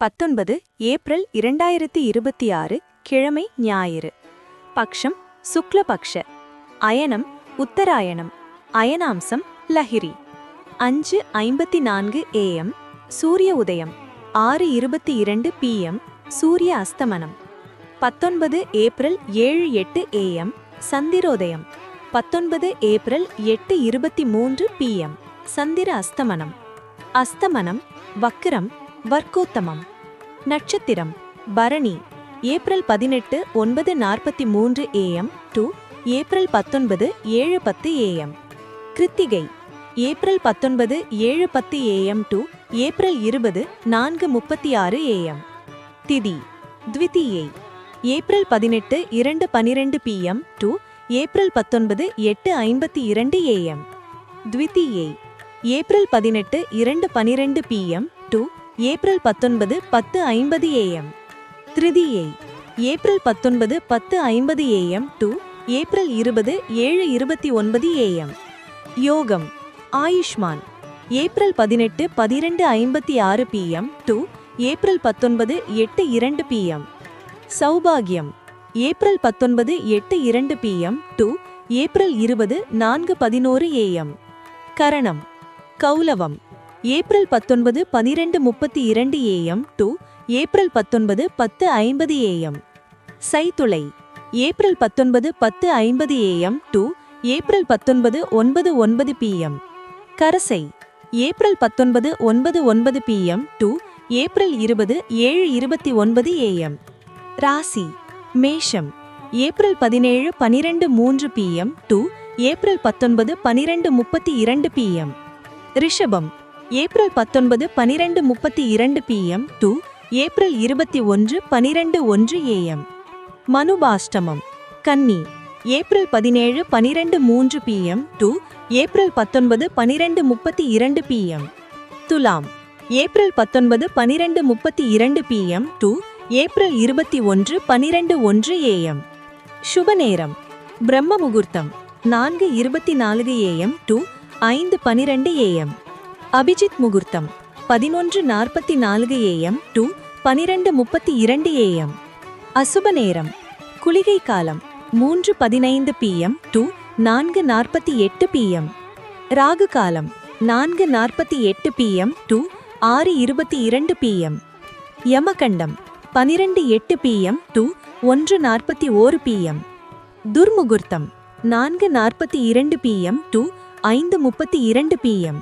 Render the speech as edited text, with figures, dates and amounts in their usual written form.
19 April 2026 கிழமை ஞாயிறு. பக்ஷம் சுக்லபக்ஷ. அயனம் உத்தராயணம். அயனாம்சம் Lahiri. 5:54 AM சூரிய உதயம். 6:22 PM சூரிய அஸ்தமனம். 19 ஏப்ரல் 7:08 AM சந்திரோதயம். 19 ஏப்ரல் 8:23 PM சந்திர அஸ்தமனம். அஸ்தமனம் வக்ரம் வர்க்கோத்தமம். நட்சத்திரம் பரணி. April 18 9:43 AM to April 19 7:10 AM. கிருத்திகை. April 19 7:10 AM to April 20 4:36 AM. திதி த்விதியை. April 18 2:12 PM to April 19 8:52 AM. த்விதியை. April 18 2:12 PM to April 19 10:50 AM. திருதியை. April 19 10:50 AM to April 20 7:29 AM. யோகம் Ayushman. April 18 12:56 PM to April 19 8:02 PM. சௌபாகியம். April 19 8:02 PM to April 20 4:11 AM. கரணம் கௌலவம். April 19 12:32 AM to April 19 10:50 AM. சைத்துளை. April 19 10:50 AM to April 19 9:09 PM. கரசை. April 19 9:09 PM to April 20 7:29 AM. ராசி மேஷம். April 17 12:03 PM to April 19 12:32 PM. ரிஷபம். April 19 12:32 PM to April 21 12:01 AM. மனுபாஷ்டமம் கன்னி. April 17 12:03 PM to April 19 12:32 PM. துலாம். April 19 12:32 PM to April 21 12:01 AM. சுபநேரம் பிரம்ம முகூர்த்தம் 4:24 AM to 5:12 AM. Abhijit முகூர்த்தம் 11:44 AM to 12:32 AM. அசுப நேரம் குளிகை காலம் 3:15 PM to 4:48 PM. ராகு காலம் 4:48 PM to 6:22 PM. யமகண்டம் 12:08 PM to 1:41 PM. துர்முகூர்த்தம் 4:42 PM to 5:32 PM.